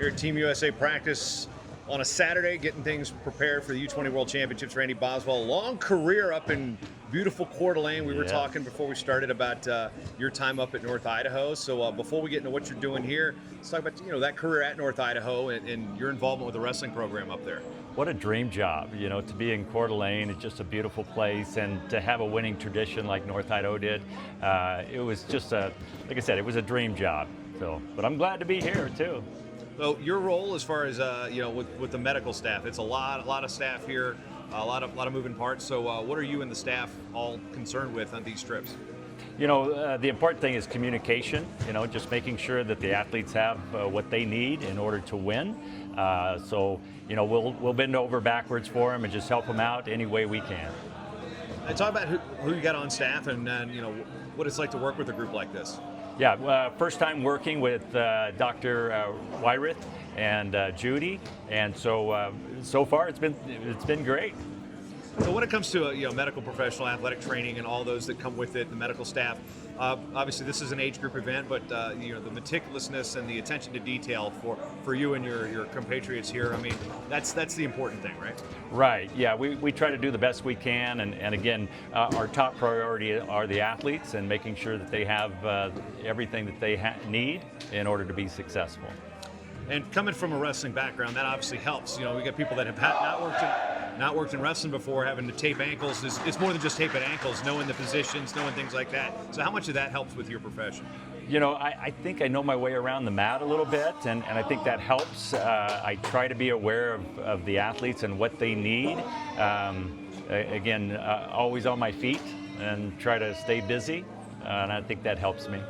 here at Team USA practice on a Saturday, getting things prepared for the U20 World Championships. Randy Boswell, long career up in beautiful Coeur d'Alene. We were talking before we started about your time up at North Idaho. So before we get into what you're doing here, let's talk about that career at North Idaho and your involvement with the wrestling program up there. What a dream job, to be in Coeur d'Alene. It's just a beautiful place, and to have a winning tradition like North Idaho did, it was just like I said, it was a dream job. So, but I'm glad to be here too. So your role, as far as with the medical staff, it's a lot of staff here, a lot of moving parts. So what are you and the staff all concerned with on these trips? The important thing is communication. Just making sure that the athletes have what they need in order to win. So we'll bend over backwards for them and just help them out any way we can. And talk about who you got on staff, and what it's like to work with a group like this. Yeah, first time working with Dr. Wyrith and Judy, and so far it's been great. So when it comes to medical professional athletic training and all those that come with it, the medical staff, obviously this is an age group event, but the meticulousness and the attention to detail for you and your compatriots here, I mean, that's the important thing, right? Right, yeah, we try to do the best we can, and again, our top priority are the athletes and making sure that they have everything that they need in order to be successful. And coming from a wrestling background, that obviously helps. We got people that have not worked in wrestling before, having to tape ankles. It's more than just taping ankles, knowing the positions, knowing things like that. So how much of that helps with your profession? I think I know my way around the mat a little bit, and I think that helps. I try to be aware of the athletes and what they need. Again, always on my feet and try to stay busy, and I think that helps me.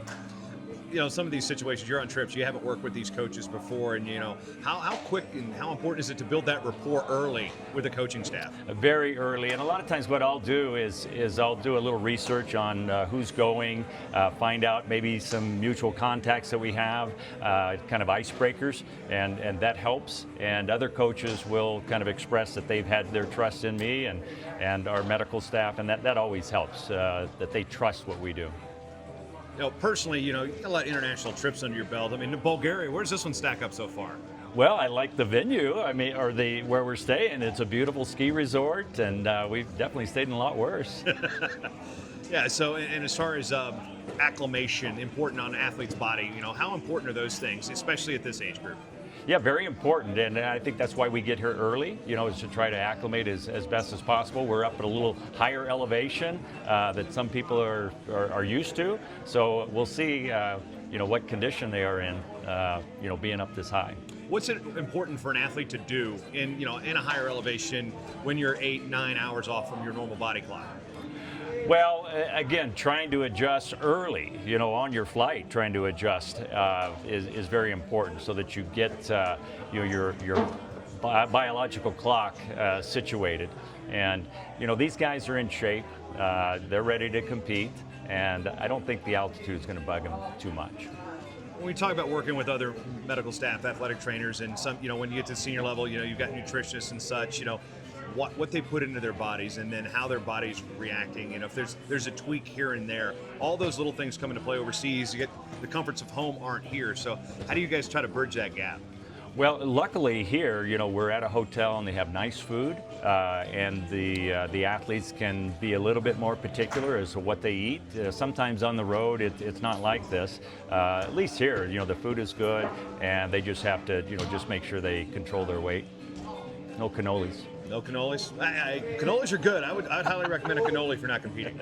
Some of these situations, you're on trips, you haven't worked with these coaches before, and how quick and how important is it to build that rapport early with the coaching staff? Very early, and a lot of times what I'll do is I'll do a little research on who's going, find out maybe some mutual contacts that we have, kind of icebreakers, and that helps. And other coaches will kind of express that they've had their trust in me and our medical staff, and that always helps, that they trust what we do. Personally, you got a lot of international trips under your belt. I mean, Bulgaria, where does this one stack up so far? Well, I like the venue. I mean, or where we're staying. It's a beautiful ski resort, and we've definitely stayed in a lot worse. Yeah. So, and as far as acclimation, important on an athlete's body, how important are those things, especially at this age group? Yeah, very important, and I think that's why we get here early, is to try to acclimate as best as possible. We're up at a little higher elevation that some people are used to, so we'll see, what condition they are in, being up this high. What's it important for an athlete to do in a higher elevation when you're 8-9 hours off from your normal body clock? Well, again, trying to adjust early, on your flight, trying to adjust is very important so that you get your biological clock situated. And, these guys are in shape, they're ready to compete, and I don't think the altitude is going to bug them too much. When we talk about working with other medical staff, athletic trainers, and some, when you get to senior level, you've got nutritionists and such, what they put into their bodies, and then how their body's reacting. If there's a tweak here and there, all those little things come into play overseas. You get the comforts of home aren't here. So how do you guys try to bridge that gap? Well, luckily here, we're at a hotel and they have nice food, and the athletes can be a little bit more particular as to what they eat. Sometimes on the road, it's not like this. At least here, the food is good, and they just have to, just make sure they control their weight. No cannolis. No cannolis? Cannolis are good. I'd highly recommend a cannoli if you're not competing.